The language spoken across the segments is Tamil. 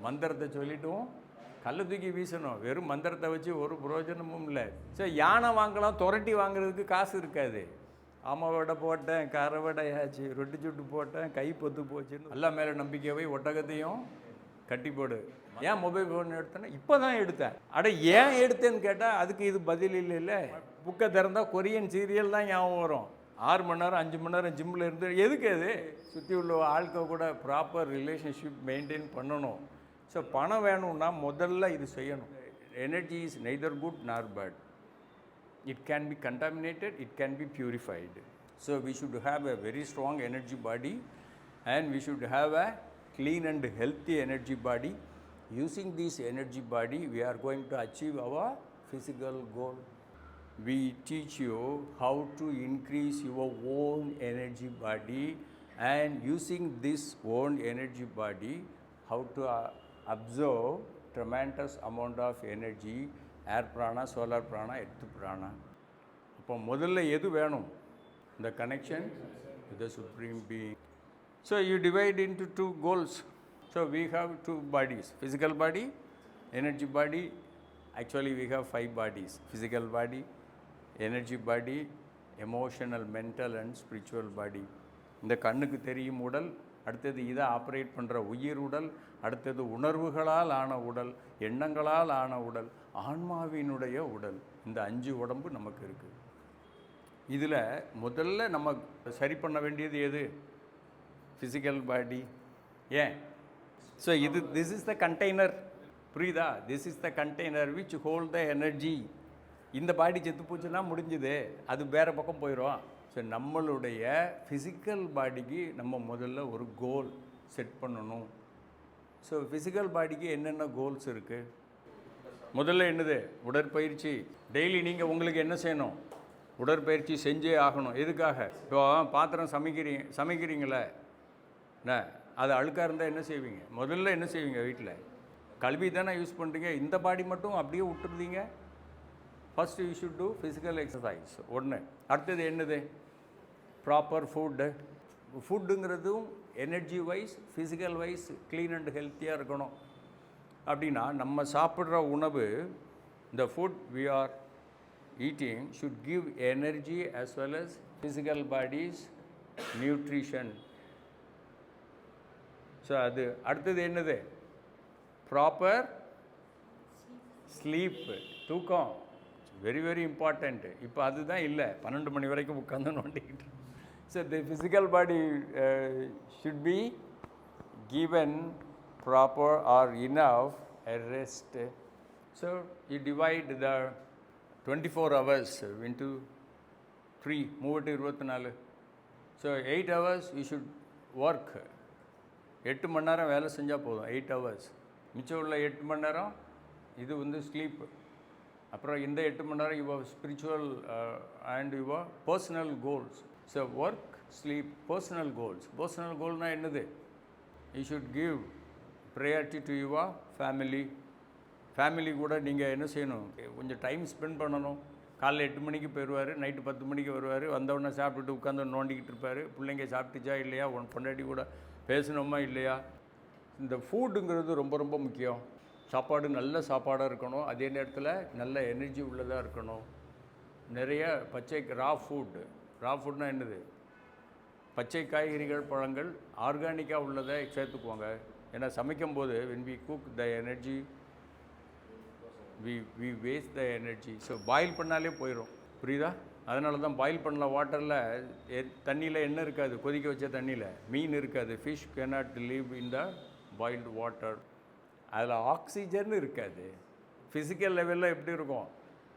மந்திரத்தை சொல்லிட்டும் கல்லை தூக்கி வீசணும். வெறும் மந்திரத்தை வச்சு ஒரு பிரயோஜனமும் இல்லை. சரி, யானை வாங்கலாம், துரட்டி வாங்குறதுக்கு காசு இருக்காது. ஆமாவோட போட்டேன், கரவடையாச்சு, ரொட்டி சுட்டு போட்டேன், கை பொத்து போச்சுன்னு எல்லா மேலே நம்பிக்கை போய் ஒட்டகத்தையும் கட்டி போடு. ஏன் மொபைல் ஃபோன் எடுத்தேன்னா இப்போ தான் எடுத்தேன். ஏன் எடுத்தேன்னு கேட்டால் அதுக்கு இது பதில் இல்லை. புக்கை திறந்தால் கொரியன் சீரியல் தான் ஞாபகம் வரும். 6 மணி நேரம் 5 மணி நேரம் ஜிம்மில் இருந்து எதுக்கு அது? சுற்றி உள்ள ஆட்கள் கூட ப்ராப்பர் ரிலேஷன்ஷிப் மெயின்டைன் பண்ணணும். ஸோ பணம் வேணும்னா முதல்ல இது செய்யணும். எனர்ஜி இஸ் நெய்தர் குட் நார் bad. It can be contaminated, it can be purified. So we should have a very strong energy body, and we should have a clean and healthy energy body. Using this energy body, we are going to achieve our physical goal. We teach you how to increase your own energy body, and using this own energy body, how to absorb tremendous amount of energy, air prana, solar prana, earth prana. அப்போ முதல்ல எது வேணும்? The connection with the supreme being. So you divide into 2 goals. So we have 2 bodies, physical body, energy body. Actually we have 5 bodies: physical body, energy body, emotional, mental and spiritual body. இந்த கண்ணுக்கு தெரியும் உடல், அடுத்தது இதை ஆப்ரேட் பண்ணுற உயிர் உடல், அடுத்தது உணர்வுகளால் ஆன உடல், எண்ணங்களால் ஆன உடல், ஆன்மாவினுடைய உடல். இந்த 5 உடம்பு நமக்கு இருக்குது. இதில் முதல்ல நம்ம சரி பண்ண வேண்டியது எது? Physical body. ஏன்? So this is the container. புரியுதா? This is the container which hold the energy. இந்த பாடி செத்து போச்சுன்னா முடிஞ்சுது, அது வேறு பக்கம் போயிடும். ஸோ நம்மளுடைய ஃபிசிக்கல் பாடிக்கு நம்ம முதல்ல ஒரு கோல் செட் பண்ணணும். ஸோ ஃபிசிக்கல் பாடிக்கு என்னென்ன கோல்ஸ் இருக்குது? முதல்ல என்னது? உடற்பயிற்சி. டெய்லி நீங்கள் உங்களுக்கு என்ன செய்யணும்? உடற்பயிற்சி செஞ்சே ஆகணும். எதுக்காக? இப்போ பாத்திரம் சமைக்கிறீங்களே, என்ன அது அழுக்காக இருந்தால் என்ன செய்வீங்க? முதல்ல என்ன செய்வீங்க? வீட்டில் கழுவி தானே யூஸ் பண்ணுறீங்க. இந்த பாடி மட்டும் அப்படியே விட்டுருந்தீங்க. First you should do physical exercise. ஒன்று. அடுத்தது என்னது? ப்ராப்பர் ஃபுட்டுங்கிறதும் energy wise, physical wise clean and ஹெல்த்தியாக இருக்கணும். அப்படின்னா நம்ம சாப்பிட்ற உணவு, இந்த food we are eating should give energy as well as physical body's nutrition. So அது அடுத்தது என்னது? ப்ராப்பர் ஸ்லீப், தூக்கம். Very very important. இப்போ அதுதான் இல்லை. 12 மணி வரைக்கும் உட்காந்து நோண்டிக்கிட்டு. So the physical body should be given proper or enough a rest. So you divide the 24 hours into 3, 24. So 8 hours you should work. 8 மணி நேரம் வேலை செஞ்சால் போதும். 8 hours. மிச்சம் உள்ள 8 மணி நேரம் இது வந்து ஸ்லீப். அப்புறம் இந்த 8 மணி நேரம் your spiritual and your personal goals. So work, sleep, personal goals. Personal கோல்னால் என்னது? You should give priority to your family. Family கூட நீங்கள் என்ன செய்யணும்? கொஞ்சம் டைம் ஸ்பெண்ட் பண்ணணும். காலைல 8 மணிக்கு போயிடுவார், நைட்டு 10 மணிக்கு வருவார். வந்தவுடனே சாப்பிட்டுட்டு உட்காந்து நோண்டிக்கிட்டு இருப்பார். பிள்ளைங்க சாப்பிட்டுச்சா இல்லையா, பொண்டாட்டி கூட பேசணுமா இல்லையா? இந்த ஃபுட்டுங்கிறது ரொம்ப ரொம்ப முக்கியம். சாப்பாடு நல்ல சாப்பாடாக இருக்கணும், அதே நேரத்தில் நல்ல எனர்ஜி உள்ளதாக இருக்கணும். நிறைய பச்சை ரா ஃபுட்னால் என்னது? பச்சை காய்கறிகள், பழங்கள், ஆர்கானிக்காக உள்ளதை சேர்த்துக்குவாங்க. ஏன்னா சமைக்கும்போது when we cook the energy, we waste the energy. So boil பண்ணாலே போயிடும். புரியுதா? அதனால தான் பாயில் பண்ணல வாட்டரில் தண்ணியில் என்ன இருக்காது? கொதிக்க வச்ச தண்ணியில் மீன் இருக்காது. Fish cannot live in the boiled water. அதில் ஆக்சிஜன் இருக்காது. ஃபிசிக்கல் லெவலில் எப்படி இருக்கும்?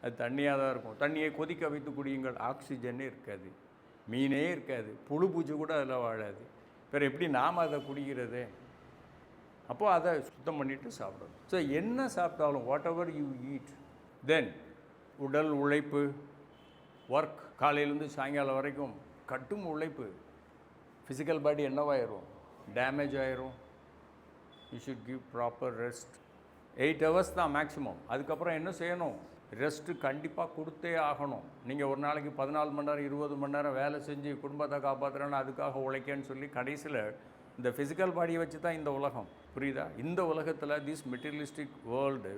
அது தண்ணியாக தான் இருக்கும். தண்ணியை கொதிக்க வைத்து குடியுங்கள், ஆக்சிஜனே இருக்காது, மீனே இருக்காது, புழு பூச்சி கூட அதில் வாழாது. வேறு எப்படி நாம் அதை குடிக்கிறது? அப்போது அதை சுத்தம் பண்ணிவிட்டு சாப்பிடணும். ஸோ என்ன சாப்பிட்டாலும் whatever you eat, then உடல் உழைப்பு, ஒர்க், காலையிலேருந்து சாயங்காலம் வரைக்கும் கட்டும் உழைப்பு. ஃபிசிக்கல் பாடி என்னவாயிரும்? டேமேஜ் ஆயிரும். You should give proper rest. 8 hours தான் மேக்ஸிமம். அதுக்கப்புறம் என்ன செய்யணும்? ரெஸ்ட்டு கண்டிப்பாக கொடுத்தே ஆகணும். நீங்கள் ஒரு நாளைக்கு 14 மணி நேரம் 20 மணி நேரம் வேலை செஞ்சு குடும்பத்தை காப்பாற்றுறேன்னு அதுக்காக உழைக்கன்னு சொல்லி கடைசியில் இந்த ஃபிசிக்கல் பாடியை வச்சு தான் இந்த உலகம். புரியுதா? இந்த உலகத்தில் திஸ் மெட்டீரியலிஸ்டிக் வேர்ல்டு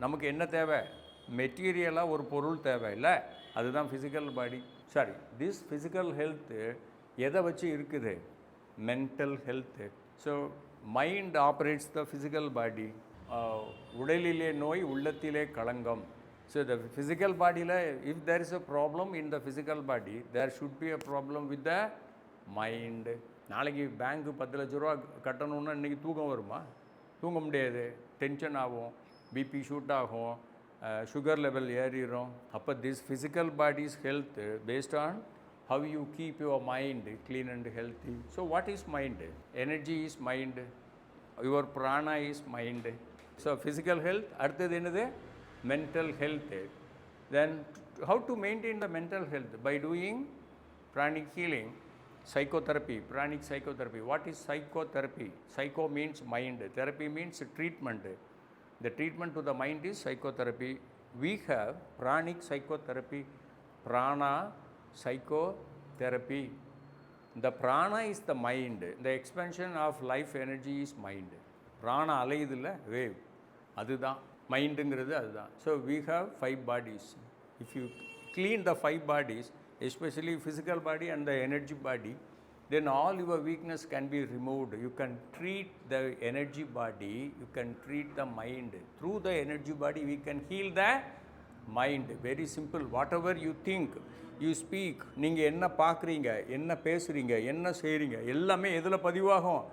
நமக்கு என்ன தேவை? மெட்டீரியலாக ஒரு பொருள் தேவை இல்லை, அதுதான் physical body. Sorry, this physical health எதை வச்சு இருக்குது? Mental health. So mind operates the physical body. உடலிலே நோய், உள்ளத்திலே களங்கம். ஸோ த ஃபிசிக்கல் பாடியில் if there is a problem in the physical body, there should be a problem with the mind. நாளைக்கு பேங்க்கு 10 லட்ச ரூபா கட்டணுன்னா இன்றைக்கி தூக்கம் வருமா? தூங்க முடியாது, டென்ஷன் ஆகும், பிபி ஷூட் ஆகும், சுகர் லெவல் ஏறிடும். அப்போ this physical bodies health based on how you keep your mind clean and healthy. So what is mind? Energy is mind, your prana is mind. So physical health, அடுத்தது என்னது? Mental health. Then how to maintain the mental health? By doing pranic healing, psychotherapy, pranic psychotherapy. What is psychotherapy? Psycho means mind, therapy means treatment. The treatment to the mind is psychotherapy. We have pranic psychotherapy, prana psychotherapy. The prana is the mind. The expansion of life energy is mind. Prana அலையுதுல்ல, wave, அதுதான் மைண்டுங்கிறது, அதுதான். So we have 5 bodies. If you clean the 5 bodies, especially physical body and the energy body, then all your weakness can be removed. You can treat the energy body, you can treat the mind. Through the energy body we can heal the mind. Very simple. Whatever you think, you speak, நீங்கள் என்ன பார்க்குறீங்க, என்ன பேசுகிறீங்க, என்ன செய்கிறீங்க, எல்லாமே எதில் பதிவாகும்?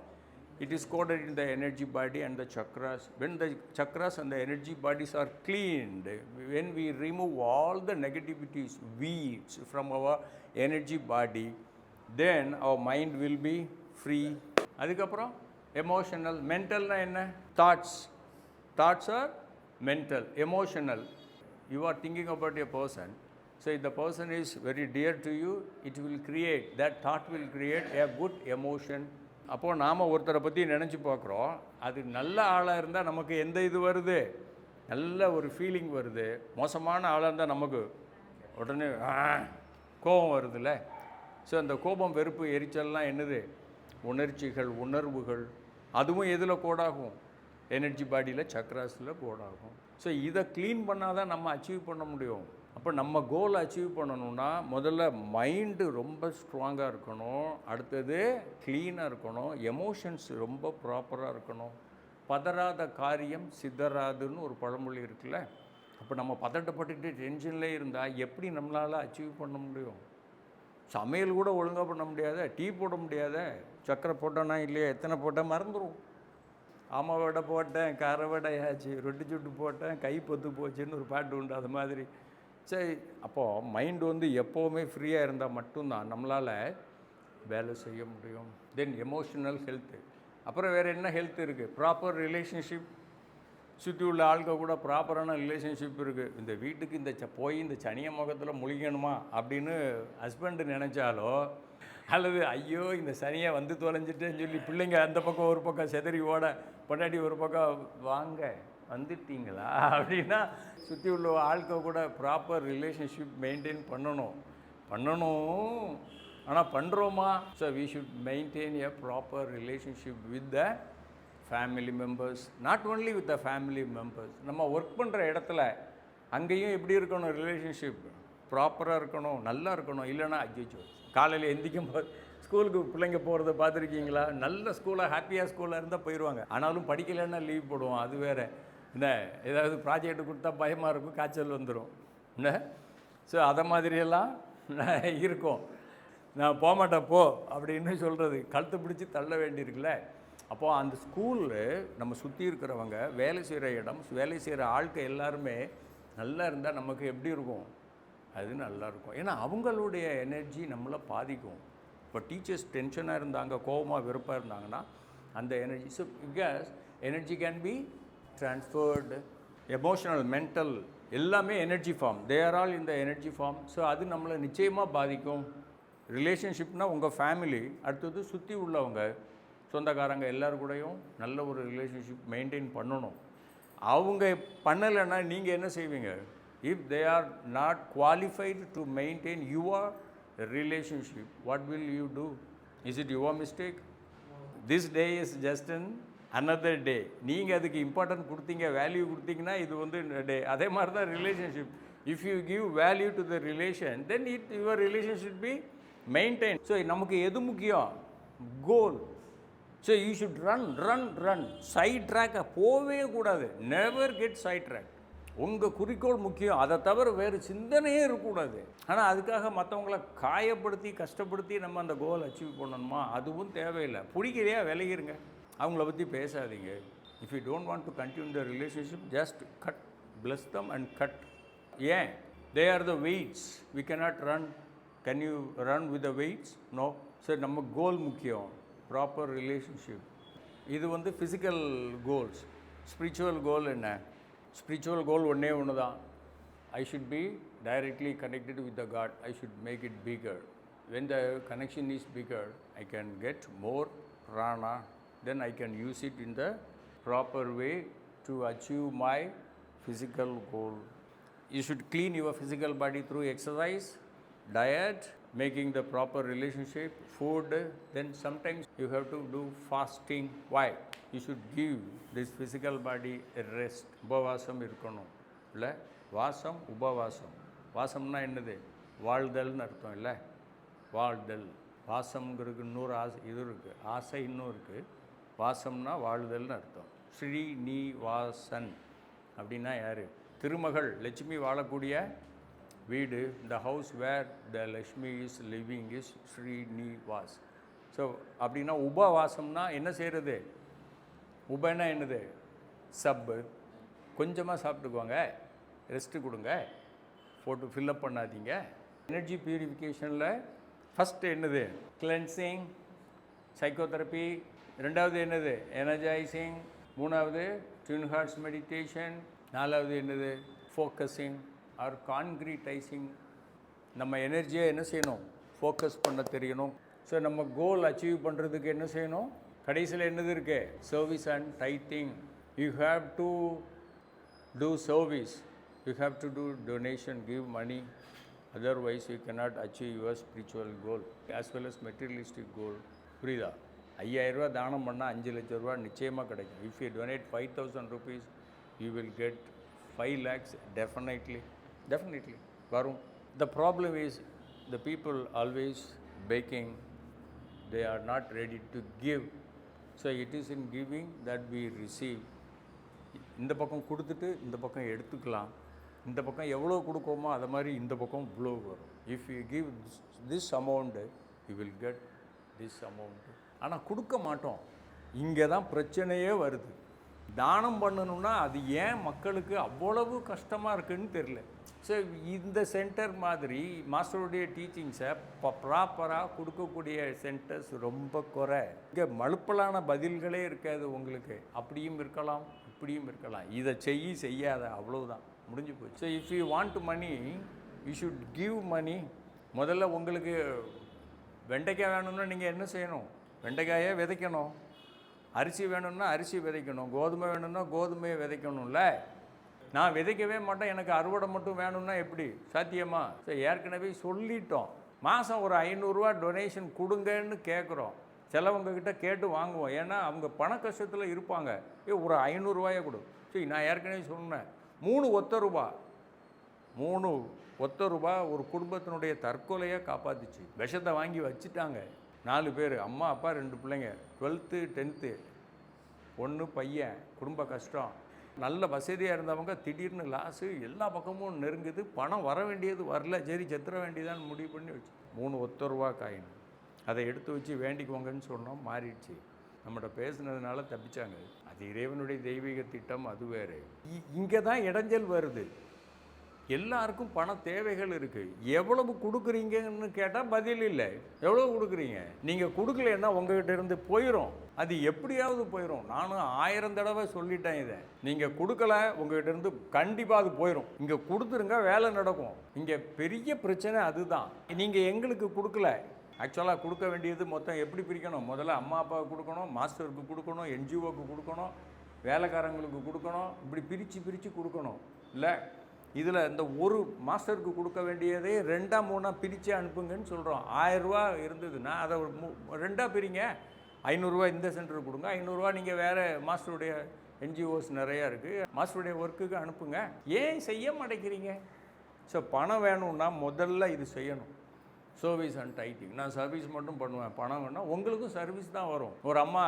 It is coded in the energy body and the chakras. When the chakras and the energy bodies are cleaned, when we remove all the negativities, weeds from our energy body, then our mind will be free. அதுக்கப்புறம் emotional. mentalனா என்ன? Thoughts are mental. Emotional, you are thinking about a person. So if the person is very dear to you, it will create, that thought will create a good emotion. அப்போது நாம் ஒருத்தரை பற்றி நினச்சி பார்க்குறோம், அது நல்ல ஆளாக இருந்தால் நமக்கு எந்த இது வருது? நல்ல ஒரு ஃபீலிங் வருது. மோசமான ஆளாக இருந்தால் நமக்கு உடனே கோபம் வருதுல்ல. ஸோ அந்த கோபம், வெறுப்பு, எரிச்சல்லாம் என்னது? உணர்ச்சிகள், உணர்வுகள். அதுவும் எதில் கோடாகும்? எனர்ஜி பாடியில், சக்ராஸில் கோடாகும். ஸோ இதை க்ளீன் பண்ணால் தான் நம்ம அச்சீவ் பண்ண முடியும். அப்போ நம்ம கோல் அச்சீவ் பண்ணணுன்னா முதல்ல மைண்டு ரொம்ப ஸ்ட்ராங்காக இருக்கணும், அடுத்தது க்ளீனாக இருக்கணும், எமோஷன்ஸ் ரொம்ப ப்ராப்பராக இருக்கணும். பதறாத காரியம் சிதறாதுன்னு ஒரு பழமொழி இருக்குல்ல. அப்போ நம்ம பதட்டப்பட்டுக்கிட்டு டென்ஷன்லேயே இருந்தால் எப்படி நம்மளால் அச்சீவ் பண்ண முடியும்? சமையல் கூட ஒழுங்காக பண்ண முடியாத, டீ போட முடியாத, சக்கரை போட்டோன்னா இல்லையா, எத்தனை போட்டால் மறந்துடும். ஆமை வடை போட்டேன், கரை வடையாச்சு, ரொட்டி சுட்டு போட்டேன், கை பொத்து போச்சுன்னு ஒரு பாட்டு உண்டு. அது மாதிரி சரி. அப்போது மைண்டு வந்து எப்போவுமே ஃப்ரீயாக இருந்தால் மட்டும்தான் நம்மளால் வேலை செய்ய முடியும். தென் எமோஷனல் ஹெல்த்து. அப்புறம் வேறு என்ன ஹெல்த் இருக்குது? Proper relationship. சுற்றி உள்ள ஆளுங்க கூட ப்ராப்பரான ரிலேஷன்ஷிப் இருக்குது. இந்த வீட்டுக்கு இந்த போய் இந்த சனிய முகத்தில் முழிக்கணுமா அப்படின்னு ஹஸ்பண்டு நினச்சாலோ, அல்லது ஐயோ இந்த சனியை வந்து தொலைஞ்சிட்டேன்னு சொல்லி பிள்ளைங்க அந்த பக்கம் ஒரு பக்கம் செதறி ஓட, பொண்டாட்டி ஒரு பக்கம் வாங்க வந்துட்டீங்களா அப்படின்னா, சுற்றி உள்ள ஆட்கள் கூட ப்ராப்பர் ரிலேஷன்ஷிப் மெயின்டைன் பண்ணணும். ஆனால் பண்ணுறோமா? So we should maintain a proper relationship with the family members. Not only with the family members, நம்ம ஒர்க் பண்ணுற இடத்துல அங்கேயும் எப்படி இருக்கணும்? ரிலேஷன்ஷிப் ப்ராப்பராக இருக்கணும், நல்லா இருக்கணும். இல்லைனா அஜிச்சோ காலையில் எந்திக்கும் போது ஸ்கூலுக்கு பிள்ளைங்க போகிறத பார்த்துருக்கீங்களா? நல்ல ஸ்கூலாக ஹாப்பியாக ஸ்கூலாக இருந்தால் போயிடுவாங்க. ஆனாலும் படிக்கலைன்னா லீவ் போடுவோம். அது வேறு என்ன, ஏதாவது ப்ராஜெக்ட் கொடுத்தா பயமாக இருக்கும், காய்ச்சல் வந்துடும் என்ன. ஸோ அதை மாதிரியெல்லாம் இருக்கும். நான் போகமாட்டேன் போ அப்படின்னு சொல்கிறது, கழுத்தை பிடிச்சி தள்ள வேண்டியிருக்குல்ல. அப்போது அந்த ஸ்கூலில் நம்ம சுற்றி இருக்கிறவங்க, வேலை செய்கிற இடம், வேலை செய்கிற ஆட்கள் எல்லாருமே நல்லா இருந்தால் நமக்கு எப்படி இருக்கும்? அது நல்லாயிருக்கும். ஏன்னா அவங்களுடைய எனர்ஜி நம்மளை பாதிக்கும். இப்போ டீச்சர்ஸ் டென்ஷனாக இருந்தாங்க, கோபமாக வெறுப்பாக இருந்தாங்கன்னா அந்த energy, so because energy can be transferred. Emotional, mental எல்லாமே energy form. They are all இந்த எனர்ஜி ஃபார்ம். ஸோ அது நம்மளை நிச்சயமாக பாதிக்கும். ரிலேஷன்ஷிப்னால் உங்கள் ஃபேமிலி, அடுத்தது சுற்றி உள்ளவங்க, சொந்தக்காரங்க எல்லோரும் கூடயும் நல்ல ஒரு ரிலேஷன்ஷிப் மெயின்டைன் பண்ணணும். அவங்க பண்ணலைன்னா நீங்கள் என்ன செய்வீங்க? If they are not qualified to maintain your relationship, what will you do? Is it your mistake? This day is just an another day. நீங்கள் அதுக்கு இம்பார்ட்டன்ட் கொடுத்தீங்க, வேல்யூ கொடுத்தீங்கன்னா இது வந்து டே. அதே மாதிரி தான் relationship. If you give value to the relation then your relation should be maintain. So நமக்கு எது முக்கியம்? Goal. So you should run. Side ட்ராக்கை போகவே கூடாது. Never get side track. உங்கள் குறிக்கோள் முக்கியம், அதை தவிர வேறு சிந்தனையே இருக்கக்கூடாது. ஆனால் அதுக்காக மற்றவங்கள காயப்படுத்தி கஷ்டப்படுத்தி நம்ம அந்த கோல் அச்சீவ் பண்ணணுமா? அதுவும் தேவையில்லை. பிடிக்கலையா விலகிருங்க, அவங்கள பற்றி பேசாதீங்க. If you don't want to continue the relationship just cut, bless them and cut. ஏன்? They are the weights, we cannot run. Can you run with the weights? No. சரி, நம்ம கோல் முக்கியம், ப்ராப்பர் ரிலேஷன்ஷிப். இது வந்து ஃபிசிக்கல் கோல்ஸ். ஸ்பிரிச்சுவல் கோல் என்ன? ஸ்பிரிச்சுவல் கோல் ஒன்றே ஒன்று தான். I should be directly connected with the God. I should make it bigger. When the connection is bigger, I can get more prana, then I can use it in the proper way to achieve my physical goal. You should clean your physical body through exercise, diet, making the proper relationship, food. Then sometimes you have to do fasting. Why? You should give this physical body a rest. உபவாசம் இருக்கணும். இல்லை, வாசம் உபவாசம். வாசம்னா என்னது? வாழ்தல்னு அர்த்தம். இல்லை, வாழ்தல். வாசம்ங்கிறது இன்னொரு இது இருக்குது, ஆசை இன்னும் இருக்குது. வாசம்னா வாழ்தல்னு அர்த்தம். ஸ்ரீனிவாசன் அப்படின்னா யார்? திருமகள் லட்சுமி வாழக்கூடிய வீடு. The house where the Lakshmi is living is Srinivas. So அப்படின்னா உபவாசம்னா என்ன செய்கிறது? உபன்னா என்னது? சப்பு. கொஞ்சமாக சாப்பிட்டுக்குவாங்க, ரெஸ்ட்டு கொடுங்க, போட்டு ஃபில்லப் பண்ணாதீங்க. எனர்ஜி பியூரிஃபிகேஷனில் ஃபஸ்ட்டு என்னது? Cleansing, psychotherapy. ரெண்டாவது என்னது? எனர்ஜைசிங். மூணாவது ட்வின் ஹார்ட்ஸ் மெடிடேஷன். நாலாவது என்னது? Focusing or concretising. நம்ம எனர்ஜியை என்ன செய்யணும்? ஃபோக்கஸ் பண்ண தெரியணும். ஸோ நம்ம கோல் அச்சீவ் பண்ணுறதுக்கு என்ன செய்யணும்? கடைசியில் என்னது இருக்கு? Service and tithing. You have to do service, you have to do donation, give money. Otherwise you cannot achieve your spiritual goal as well as materialistic goal. புரியுதா? 5000 ரூபா தானம் பண்ணால் 5 லட்சம் ரூபா நிச்சயமாக கிடைக்கும். If you donate 5000 rupees, you will get 5 lakhs definitely வரும். The problem is the people always begging, they are not ready to give. So it is in giving that we receive. இந்த பக்கம் கொடுத்துட்டு இந்த பக்கம் எடுத்துக்கலாம். இந்த பக்கம் எவ்வளோ கொடுக்கோமோ அதை மாதிரி இந்த பக்கம் இவ்வளோ வரும். If you give this amount you will get this amount. ஆனால் கொடுக்க மாட்டோம். இங்கே தான் பிரச்சனையே வருது. தானம் பண்ணணும்னா அது ஏன் மக்களுக்கு அவ்வளவு கஷ்டமாக இருக்குதுன்னு தெரில. ஸோ இந்த சென்டர் மாதிரி மாஸ்டருடைய டீச்சிங்ஸை ப்ராப்பராக கொடுக்கக்கூடிய சென்டர்ஸ் ரொம்ப குறை. இங்கே மழுப்பலான பதில்களே இருக்காது உங்களுக்கு. அப்படியும் இருக்கலாம், இப்படியும் இருக்கலாம். இதை செய்யாத, அவ்வளவுதான், முடிஞ்சு போச்சு. So if you want money, you should give money. முதல்ல உங்களுக்கு வெண்டைக்காய் வேணும்னா நீங்கள் என்ன செய்யணும்? வெண்டைக்காயை விதைக்கணும். அரிசி வேணும்னா அரிசி விதைக்கணும். கோதுமை வேணும்னா கோதுமையை விதைக்கணும்ல. நான் விதைக்கவே மாட்டேன், எனக்கு அறுவடை மட்டும் வேணும்னா எப்படி சாத்தியமா? ஸோ ஏற்கனவே சொல்லிட்டோம். மாதம் ஒரு 500 ரூபா டொனேஷன் கொடுங்கன்னு கேட்குறோம். சிலவங்கக்கிட்ட கேட்டு வாங்குவோம். ஏன்னா அவங்க பண கஷ்டத்தில் இருப்பாங்க. ஒரு 500 ரூபாயை கொடு. சரி, நான் ஏற்கனவே சொன்னேன், 3 ஒத்த ரூபா ஒரு குடும்பத்தினுடைய தற்கொலையை காப்பாற்றிச்சு. விஷத்தை வாங்கி வச்சுட்டாங்க. 4 பேர், அம்மா அப்பா 2 பிள்ளைங்க, 12th 10th, பொண்ணு பையன், குடும்ப கஷ்டம். நல்ல வசதியாக இருந்தவங்க திடீர்னு லாஸு, எல்லா பக்கமும் நெருங்குது, பணம் வர வேண்டியது வரல, சரி செத்துற வேண்டியதான்னு முடிவு பண்ணி வச்சு 3 ஒத்த ரூபா காயின் அதை எடுத்து வச்சு வேண்டிக்குவாங்கன்னு சொன்னோம். மாறிடுச்சு. நம்மகிட்ட பேசுனதுனால தப்பிச்சாங்க. அது இறைவனுடைய தெய்வீக திட்டம், அது வேறு. இங்கே தான் இடைஞ்சல் வருது. எல்லாருக்கும் பண தேவைகள் இருக்குது. எவ்வளவு கொடுக்குறீங்கன்னு கேட்டால் பதில் இல்லை. எவ்வளோ கொடுக்குறீங்க? நீங்கள் கொடுக்கலன்னா உங்கள்கிட்ட இருந்து போயிடும். அது எப்படியாவது போயிடும். நானும் 1000 தடவை சொல்லிட்டேன் இதை. நீங்கள் கொடுக்கல, உங்கள்கிட்ட இருந்து கண்டிப்பாக அது போயிடும். இங்கே கொடுத்துருங்க, வேலை நடக்கும். இங்கே பெரிய பிரச்சனை அதுதான். நீங்கள் எங்களுக்கு கொடுக்கல. ஆக்சுவலாக கொடுக்க வேண்டியது மொத்தம் எப்படி பிரிக்கணும்? முதல்ல அம்மா அப்பாவுக்கு கொடுக்கணும், மாஸ்டருக்கு கொடுக்கணும், என்ஜிஓக்கு கொடுக்கணும், வேலைக்காரங்களுக்கு கொடுக்கணும். இப்படி பிரித்து கொடுக்கணும். இல்லை, இதில் இந்த ஒரு மாஸ்டருக்கு கொடுக்க வேண்டியதே 2 3 பிரித்து அனுப்புங்கன்னு சொல்கிறோம். 1000 ரூபா இருந்ததுன்னா அதை 2 பிரிங்க. 500 இந்த சென்டருக்கு கொடுங்க, 500 நீங்கள் வேறு மாஸ்டருடைய என்ஜிஓஸ் நிறையா இருக்குது, மாஸ்டருடைய ஒர்க்குக்கு அனுப்புங்க. ஏன் செய்ய மாட்டேங்கிறீங்க? ஸோ பணம் வேணும்னா முதல்ல இது செய்யணும். Service and tithing. நான் சர்வீஸ் மட்டும் பண்ணுவேன், பணம் வேணால் உங்களுக்கும் சர்வீஸ் தான் வரும். ஒரு அம்மா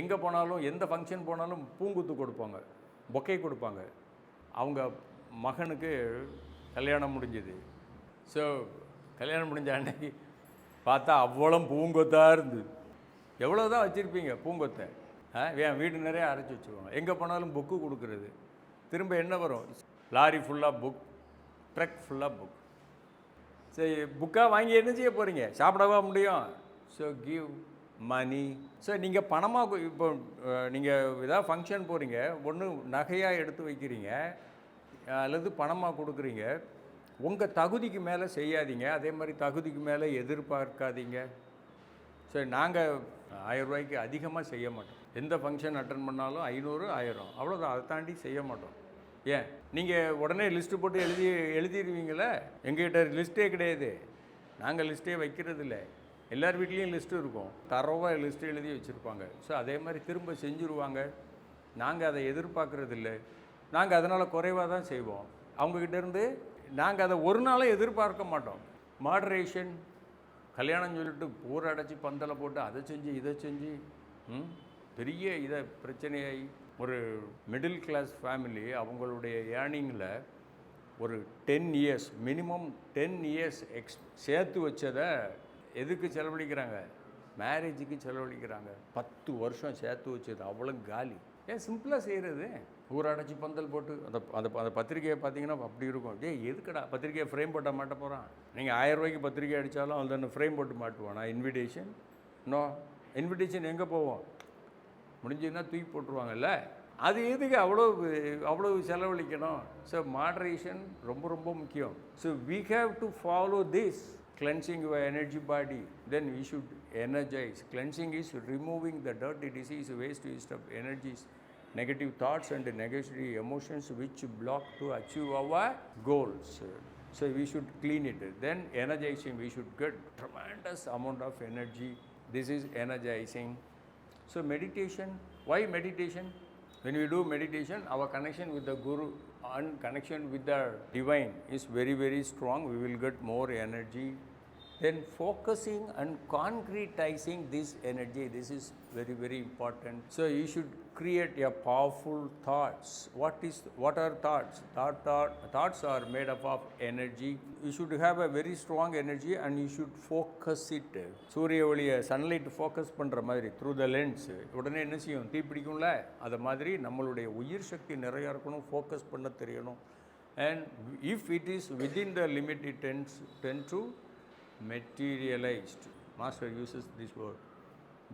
எங்கே போனாலும் எந்த ஃபங்க்ஷன் போனாலும் பூங்குத்து கொடுப்பாங்க, பொக்கே கொடுப்பாங்க. அவங்க மகனுக்கு கல்யாணம் முடிஞ்சது. ஸோ கல்யாணம் முடிஞ்ச அன்னைக்கு பார்த்தா அவ்வளோ பூங்கொத்தாக இருந்தது. எவ்வளோ தான் வச்சுருப்பீங்க பூங்கொத்தை? என் வீடு நிறையா அரைச்சி வச்சுருவாங்க. எங்கே போனாலும் புக்கு கொடுக்குறது. திரும்ப என்ன வரும்? லாரி ஃபுல்லாக புக், ட்ரக் ஃபுல்லாக புக். சரி, புக்காக வாங்கி என்ன செய்ய போகிறீங்க? சாப்பிடவா முடியும்? So give money. ஸோ நீங்கள் பணமாக இப்போ நீங்கள் ஏதாவது ஃபங்க்ஷன் போகிறீங்க, ஒன்று நகையாக எடுத்து வைக்கிறீங்க அல்லது பணமாக கொடுக்குறீங்க. உங்கள் தகுதிக்கு மேலே செய்யாதீங்க, அதே மாதிரி தகுதிக்கு மேலே எதிர்பார்க்காதீங்க. சரி, நாங்கள் 1000 ரூபாய்க்கு அதிகமாக செய்ய மாட்டோம். எந்த ஃபங்க்ஷன் அட்டன் பண்ணாலும் 500, 1000 அவ்வளோதான். அதை தாண்டி செய்ய மாட்டோம். ஏன்? நீங்கள் உடனே லிஸ்ட்டு போட்டு எழுதிடுவீங்களே. எங்ககிட்ட லிஸ்ட்டே கிடையாது, நாங்கள் லிஸ்ட்டே வைக்கிறது இல்லை. எல்லார் வீட்லேயும் லிஸ்ட்டு இருக்கும், தரவாக லிஸ்ட்டு எழுதி வச்சுருப்பாங்க. ஸோ அதே மாதிரி திரும்ப செஞ்சுருவாங்க. நாங்கள் அதை எதிர்பார்க்குறது இல்லை. நாங்கள் அதனால் குறைவாக தான் செய்வோம். அவங்கக்கிட்டேருந்து நாங்கள் அதை ஒரு நாளும் எதிர்பார்க்க மாட்டோம். மாடரேஷன். கல்யாணம் சொல்லிட்டு ஊர் அடைச்சி பந்தலை போட்டு அதை செஞ்சு இதை செஞ்சு பெரிய இதை பிரச்சனையாகி ஒரு மிடில் கிளாஸ் ஃபேமிலி அவங்களுடைய ஏர்னிங்கில் ஒரு 10 இயர்ஸ் மினிமம் 10 இயர்ஸ் சேர்த்து வச்சதை எதுக்கு செலவழிக்கிறாங்க? மேரேஜுக்கு செலவழிக்கிறாங்க. 10 வருஷம் சேர்த்து வச்சது அவ்வளோ காலி. ஏன் சிம்பிளாக செய்கிறது? ஊரடைச்சி பந்தல் போட்டு அந்த பத்திரிக்கையை பார்த்தீங்கன்னா அப்படி இருக்கும். எதுக்கடா பத்திரிக்கையை ஃப்ரேம் போட்டால் மாட்ட போகிறான்? நீங்கள் 1000 ரூபாய்க்கு பத்திரிக்கை அடித்தாலும் அதில் அந்த ஃப்ரேம் போட்டு மாட்டுவானா? Invitation no. இன்விடேஷன் எங்கே போவோம்? முடிஞ்சதுன்னா தூக்கி போட்டுருவாங்கல்ல. அது எதுக்கு அவ்வளோ செலவழிக்கணும்? ஸோ மாடரேஷன் ரொம்ப ரொம்ப முக்கியம். So we have to follow this. Cleansing your energy body, then we should energize. Cleansing is removing the dirty disease, waste of energies, negative thoughts and negative emotions which block to achieve our goals. So we should clean it. Then energizing, we should get tremendous amount of energy. This is energizing. So meditation. Why meditation? When we do meditation, our connection with the Guru and connection with the Divine is very, very strong. We will get more energy. Then focusing and concretizing this energy, this is very, very important. So you should create a powerful thoughts. What are thoughts? Thoughts are made up of energy. You should have a very strong energy and you should focus it. சூரிய ஒளியை சன்லைட் ஃபோக்கஸ் பண்ணுற மாதிரி த்ரூ த லென்ஸ் உடனே என்ன செய்யும்? தீ பிடிக்கும்ல. அதை மாதிரி நம்மளுடைய உயிர் சக்தி நிறையா இருக்கணும், ஃபோக்கஸ் பண்ண தெரியணும். And if it is within the limit it tends to materialized. Master uses this word,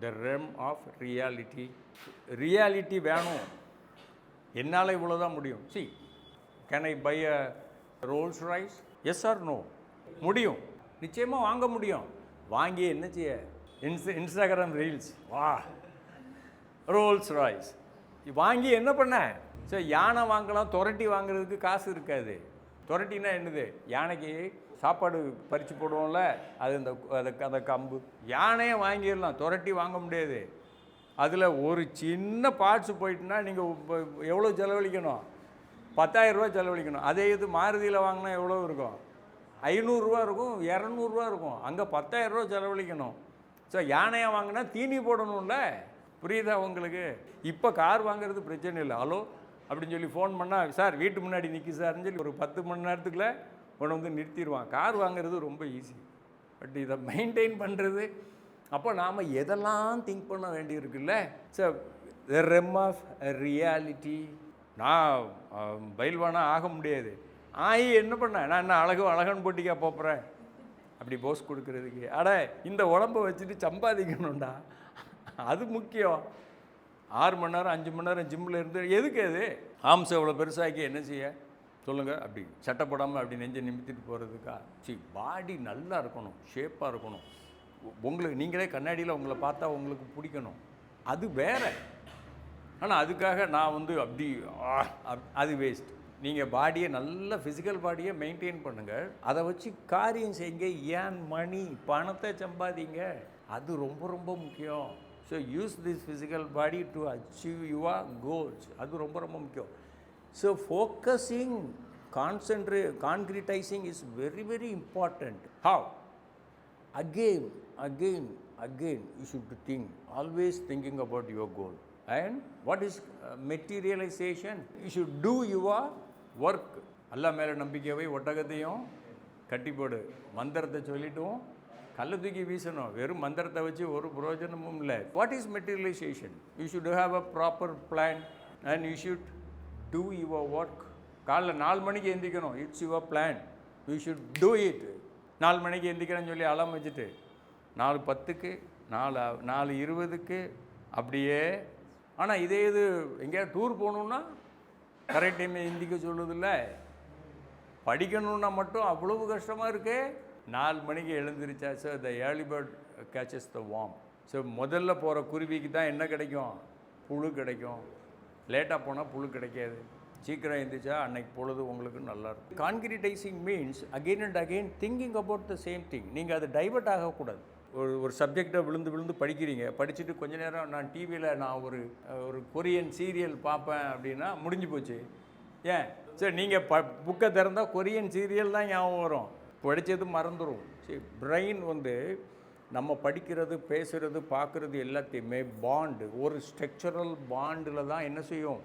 the realm of reality. Reality வேணும். என்னால் இவ்வளோ தான் முடியும். See, can I buy a Rolls Royce? Yes or no? முடியும், நிச்சயமாக வாங்க முடியும். வாங்கி என்ன செய்ய? இன்ஸ்டாகிராம் ரீல்ஸ், வா ரோல்ஸ் ராய்ஸ் வாங்கி என்ன பண்ண? சரி, யானை வாங்கலாம், துரட்டி வாங்குறதுக்கு காசு இருக்காது. துரட்டினா என்னது? யானைக்கு சாப்பாடு பறித்து போடுவோம்ல, அது அந்த கம்பு. யானையை வாங்கிடலாம், துரட்டி வாங்க முடியாது. அதில் ஒரு சின்ன பார்ட்ஸ் போயிட்டுனா நீங்கள் எவ்வளோ செலவழிக்கணும்? 10,000 ரூபா செலவழிக்கணும். அதே இது மாருதியில் வாங்கினா எவ்வளோ இருக்கும்? 500 ரூபா இருக்கும், 200 ரூபா இருக்கும். அங்கே 10,000 ரூபா செலவழிக்கணும். ஸோ யானையை வாங்கினா தீனி போடணும்ல. புரியுதா உங்களுக்கு? இப்போ கார் வாங்குறது பிரச்சனை இல்லை. ஹலோ அப்படின்னு சொல்லி ஃபோன் பண்ணால், சார் வீட்டு முன்னாடி நிற்கி சார்னு சொல்லி ஒரு 10 மணி நேரத்துக்குள்ளே கொண்டு வந்து நிறுத்திடுவான். கார் வாங்குறது ரொம்ப ஈஸி, பட் இதை மெயின்டைன் பண்ணுறது. அப்போ நாம் எதெல்லாம் திங்க் பண்ண வேண்டியிருக்குல்ல. So the realm of reality. நான் பயில்வானாக ஆக முடியாது. என்ன பண்ணேன்? நான் என்ன அழகன் போட்டிக்கா போகிறேன் அப்படி போஸ் கொடுக்கறதுக்கு? அட, இந்த உடம்பை வச்சுட்டு சம்பாதிக்கணும்டா, அது முக்கியம். 6 மணி நேரம் 5 மணி நேரம் ஜிம்மில் இருந்து எதுக்கு? அது ஆம்ஸ் எவ்வளோ பெருசாக்கி என்ன செய்ய சொல்லுங்கள்? அப்படி சட்டை போடாமல் அப்படி நெஞ்சை நிமித்திட்டு போகிறதுக்கா? பாடி நல்லா இருக்கணும், ஷேப்பாக இருக்கணும். உங்களுக்கு நீங்களே கண்ணாடியில் உங்களை பார்த்தா உங்களுக்கு பிடிக்கணும், அது வேறு. ஆனால் அதுக்காக நான் அப்படி அது வேஸ்ட். நீங்கள் பாடியை நல்ல ஃபிசிக்கல் பாடியை மெயின்டைன் பண்ணுங்கள், அதை வச்சு காரியம் செய்யுங்க. ஏன் மணி பணத்தை சம்பாதிங்க, அது ரொம்ப ரொம்ப முக்கியம். So use this physical body to achieve your goals. அது ரொம்ப ரொம்ப முக்கியம். So focusing, concretizing is very very important. How? Again you should think, always thinking about your goal. And what is materialization? You should do your work. அல்லா மேலே நம்பிக்கையை ஒட்டகத்தையும் கட்டி போடு, மந்திரத்தை சொல்லிட்டும் கல்லை தூக்கி வீசணும். வெறும் மந்திரத்தை வச்சு ஒரு பிரயோஜனமும் இல்லை. What is materialisation? You should have a proper plan and you should do your work. காலைல 4 மணிக்கு எந்திக்கணும், it's your plan, you should do it. 4 மணிக்கு எந்திக்கிறேன்னு சொல்லி அலாம் வச்சுட்டு 4:10க்கு 4:20க்கு அப்படியே. ஆனால் இதே இது எங்கேயாவது டூர் போகணுன்னா கரெக்ட் டைம் எந்திக்க சொல்லுதில்ல. படிக்கணுன்னா மட்டும் அவ்வளவு கஷ்டமாக இருக்குது. 4 மணிக்கு எழுந்திரிச்சா. So the early bird catches the worm. So முதல்ல போகிற குருவிக்கு தான் என்ன கிடைக்கும்? புழு கிடைக்கும். லேட்டாக போனால் புழு கிடைக்காது. சீக்கிரம் எழுந்திரிச்சா அன்னைக்கு பொழுது உங்களுக்கு நல்லாயிருக்கும். Concretising means again and again thinking about the same thing. நீங்கள் அது டைவர்ட் ஆகக்கூடாது. ஒரு சப்ஜெக்டை விழுந்து படிக்கிறீங்க. படிச்சுட்டு கொஞ்ச நேரம் நான் டிவியில் நான் ஒரு கொரியன் சீரியல் பார்ப்பேன் அப்படின்னா முடிஞ்சு போச்சு. ஏன்? சரி, நீங்கள் புக்கை திறந்தால் கொரியன் சீரியல் தான் ஞாபகம் வரும், படித்தது மறந்துடும். சரி, பிரெயின் நம்ம படிக்கிறது, பேசுகிறது, பார்க்குறது எல்லாத்தையுமே ஒரு ஸ்ட்ரக்சரல் பாண்டில் தான் என்ன செய்யும்?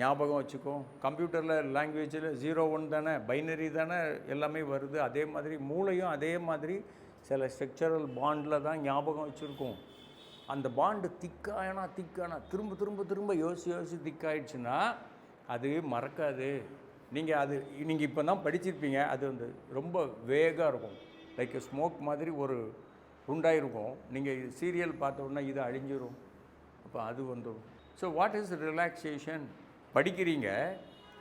ஞாபகம் வச்சுக்கும். கம்ப்யூட்டரில் லாங்குவேஜில் 0-1 தானே, பைனரி தானே எல்லாமே வருது. அதே மாதிரி மூளையும் அதே மாதிரி சில ஸ்ட்ரக்சரல் பாண்டில் தான் ஞாபகம் வச்சுருக்கோம். அந்த பாண்டு திக்கானா திரும்ப யோசிச்சு திக்காயிடுச்சுன்னா அது மறக்காது. நீங்கள் இப்போ தான் படிச்சிருப்பீங்க. அது ரொம்ப வேகாக இருக்கும். லைக் ஸ்மோக் மாதிரி ஒரு உண்டாயிருக்கும். நீங்கள் சீரியல் பார்த்த உடனே இது அழிஞ்சிரும். அப்போ அது வந்துடும். So what is relaxation? படிக்கிறீங்க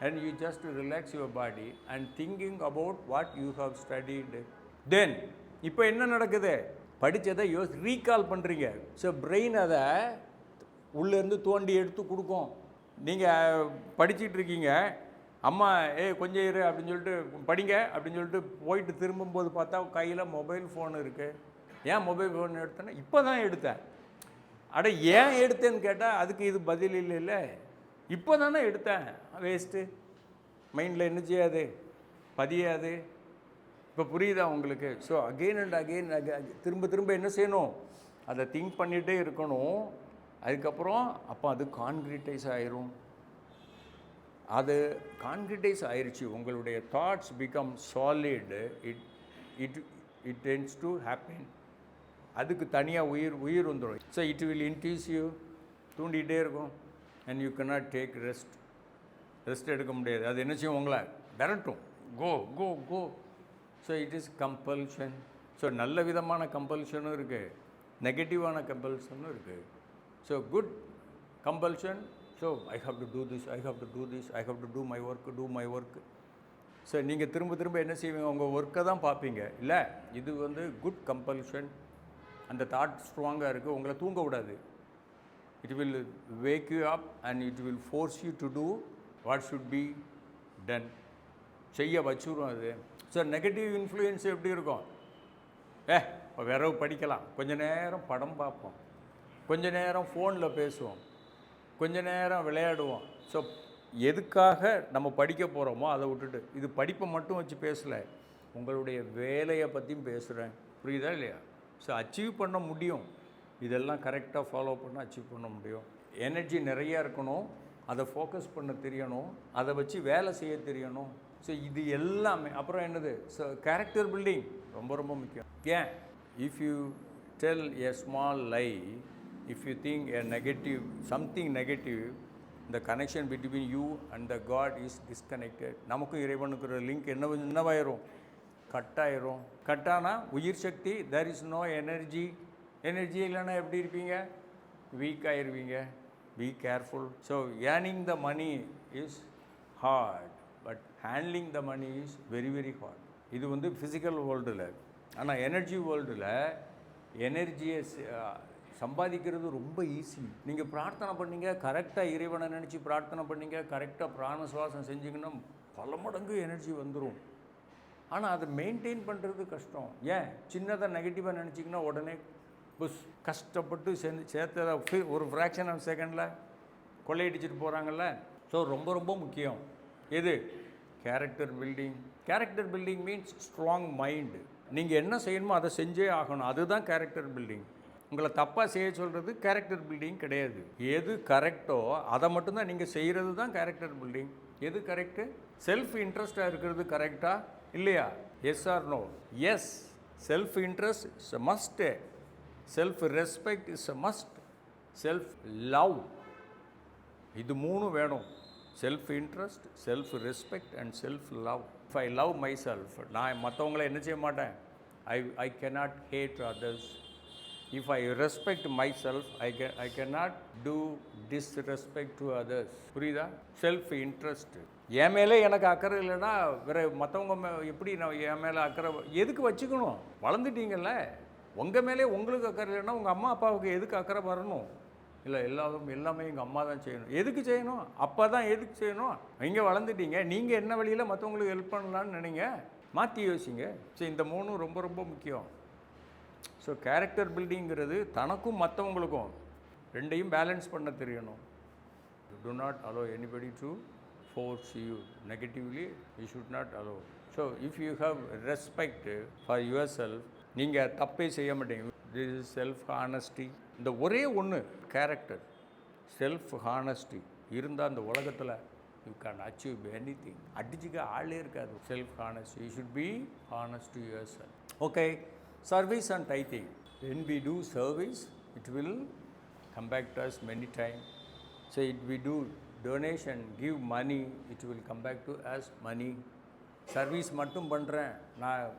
and you just relax your body and thinking about what you have studied. Then இப்போ என்ன நடக்குது? படித்ததை ரீகால் பண்ணுறீங்க. ஸோ பிரெயின் அதை உள்ளேருந்து தோண்டி எடுத்து கொடுக்கும். நீங்கள் படிச்சுட்டு இருக்கீங்க, அம்மா கொஞ்சம் இரு அப்படின்னு சொல்லிட்டு படிங்க அப்படின்னு சொல்லிட்டு போயிட்டு திரும்பும்போது பார்த்தா கையில் மொபைல் ஃபோன் இருக்குது. ஏன் மொபைல் ஃபோன் எடுத்தேன்னா இப்போ தான் எடுத்தேன். ஏன் எடுத்தேன்னு கேட்டால் அதுக்கு இது பதில் இல்லை. இப்போ தானே எடுத்தேன், வேஸ்ட்டு. மைண்டில் என்ன செய்யாது? பதியாது. இப்போ புரியுதா உங்களுக்கு? ஸோ அகெயின் அண்ட் அகெயின் திரும்ப என்ன செய்யணும்? அதை திங்க் பண்ணிகிட்டே இருக்கணும். அதுக்கப்புறம் அப்போ அது கான்கிரீட்டைஸ் ஆயிரும். அது கான்கிரீட்டைஸ் ஆயிடுச்சு. உங்களுடைய thoughts become solid. It tends to happen. அதுக்கு தனியாக உயிர் வந்துடும். So it will increase you, தூண்டிகிட்டே இருக்கும். And you cannot take rest எடுக்க முடியாது. அது என்ன செய்யும்? உங்களை விரட்டும். Go. So it is compulsion. So நல்ல விதமான கம்பல்ஷனும் இருக்குது, நெகட்டிவான கம்பல்ஷனும் இருக்குது. So good compulsion. So I have to do this, I have to do my work. So நீங்கள் திரும்ப என்ன செய்வீங்க? உங்கள் ஒர்க்கை தான் பார்ப்பீங்க இல்லை? இது குட் கம்பல்ஷன். அந்த தாட் ஸ்ட்ராங்காக இருக்குது, உங்களை தூங்க விடாது. It will wake you up and it will force you to do what should be done. செய்ய வச்சுரும் அது. ஸோ நெகட்டிவ் இன்ஃப்ளூயன்ஸ் எப்படி இருக்கும்? விரவு படிக்கலாம், கொஞ்ச நேரம் படம் பார்ப்போம், கொஞ்ச நேரம் ஃபோனில் பேசுவோம், கொஞ்ச நேரம் விளையாடுவோம். ஸோ எதுக்காக நம்ம படிக்க போகிறோமோ அதை விட்டுட்டு இது படிப்பை மட்டும் வச்சு பேசலை, உங்களுடைய வேலையை பற்றியும் பேசுகிறேன். புரியுதா இல்லையா? ஸோ அச்சீவ் பண்ண முடியும். இதெல்லாம் கரெக்டாக ஃபாலோ பண்ண அச்சீவ் பண்ண முடியும். எனர்ஜி நிறையா இருக்கணும், அதை ஃபோக்கஸ் பண்ண தெரியணும், அதை வச்சு வேலை செய்ய தெரியணும். ஸோ இது எல்லாமே அப்புறம் என்னது? ஸோ கேரக்டர் பில்டிங் ரொம்ப முக்கியம். ஏன்? If you tell a small lie, if you think a negative, something negative, the connection between you and the God is disconnected. நமக்கும் இறைவனுக்கு லிங்க் என்னவாயிரும்? கட்டாயிரும். கட்டானா உயிர் சக்தி, there is no energy. Energy இல்லைன்னா எப்படி இருப்பீங்க? வீக் ஆயிடுவீங்க. Be careful. So earning the money is hard, but handling the money is very very hard. இது ஃபிசிக்கல் வேர்ல்டில். ஆனால் எனர்ஜி வேர்ல்டில் எனர்ஜியை சம்பாதிக்கிறது ரொம்ப ஈஸி. நீங்கள் பிரார்த்தனை பண்ணீங்க, கரெக்டாக இறைவனை நினச்சி பிரார்த்தனை பண்ணீங்க, கரெக்டாக பிராண சுவாசம் செஞ்சிங்கன்னா பல மடங்கு எனர்ஜி வந்துடும். ஆனால் அதை மெயின்டைன் பண்ணுறது கஷ்டம். ஏன்? சின்னதாக நெகட்டிவாக நினச்சிங்கன்னா உடனே புஷ் கஷ்டப்பட்டு சேர்த்ததை ஒரு ஃப்ராக்ஷன் ஆஃப் செகண்டில் கொள்ளையடிச்சிட்டு போகிறாங்கல்ல. ஸோ ரொம்ப ரொம்ப முக்கியம் எது? Character building. Character building means strong mind. நீங்கள் என்ன செய்யணுமோ அதை செஞ்சே ஆகணும், அதுதான் கேரக்டர் பில்டிங். உங்களை தப்பாக செய்ய சொல்கிறது கேரக்டர் பில்டிங் கிடையாது. எது கரெக்டோ அதை மட்டும்தான் நீங்கள் செய்கிறது தான் கேரக்டர் பில்டிங். எது கரெக்டு? செல்ஃப் இன்ட்ரெஸ்டாக இருக்கிறது கரெக்டாக இல்லையா? Yes or no? Yes. Self interest is a must. Self respect is a must. Self love, இது மூணும் வேணும். Self interest, self respect and self love. If I love myself, நான் மற்றவங்கள என்ன செய்ய மாட்டேன், I cannot hate others. If I respect myself, I cannot do disrespect to others. புரியுதா? Self interest. என் மேலே எனக்கு அக்கறை இல்லைன்னா வேறு மற்றவங்க எப்படி நான் என் மேலே அக்கறை எதுக்கு வச்சுக்கணும்? வளர்ந்துட்டீங்கல்ல, உங்கள் மேலே உங்களுக்கு அக்கறை இல்லைன்னா உங்கள் அம்மா அப்பாவுக்கு எதுக்கு அக்கறை வரணும்? இல்லை, எல்லாமே எங்கள் அம்மா தான் செய்யணும். எதுக்கு செய்யணும்? அப்பா தான் எதுக்கு செய்யணும்? நீங்கள் வளர்ந்துட்டீங்க, நீங்கள் என்ன வழியில் மற்றவங்களுக்கு ஹெல்ப் பண்ணலான்னு நினைங்க, மாற்றி யோசிங்க. ஸோ இந்த மூணும் ரொம்ப ரொம்ப முக்கியம். ஸோ கேரக்டர் பில்டிங்கிறது தனக்கும் மற்றவங்களுக்கும் ரெண்டையும் பேலன்ஸ் பண்ண தெரியணும். You do not allow anybody to force you negatively. You should not allow. So if you have respect for yourself, நீங்கள் தப்பே செய்ய மாட்டீங்க. This is self honesty. இந்த ஒரே ஒன்று கேரக்டர், செல்ஃப் ஹானஸ்டி இருந்தால் அந்த உலகத்தில் you can achieve anything. அடிச்சுக்க ஆளே இருக்காது. Self honesty. You should be honest to yourself. Okay, service and tithing. when we do service, it will come back to us many times. So if we do donation, give money, it will come back to us money. Service மட்டும் பண்ணுறேன், நான்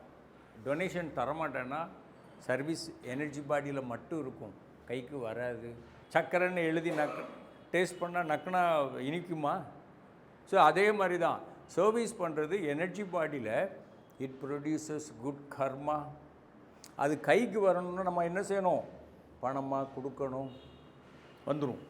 டொனேஷன் தரமாட்டேன்னா சர்வீஸ் எனர்ஜி பாடியில் மட்டும் இருக்கும், கைக்கு வராது. சக்கரைன்னு எழுதி டேஸ்ட் பண்ணால் நக்குனா இனிக்குமா? ஸோ அதே மாதிரி தான் சர்வீஸ் பண்ணுறது எனர்ஜி பாடியில் இட் ப்ரொடியூசஸ் குட் கர்மா. அது கைக்கு வரணும்னா நம்ம என்ன செய்யணும்? பணமாக கொடுக்கணும், வந்துடும்.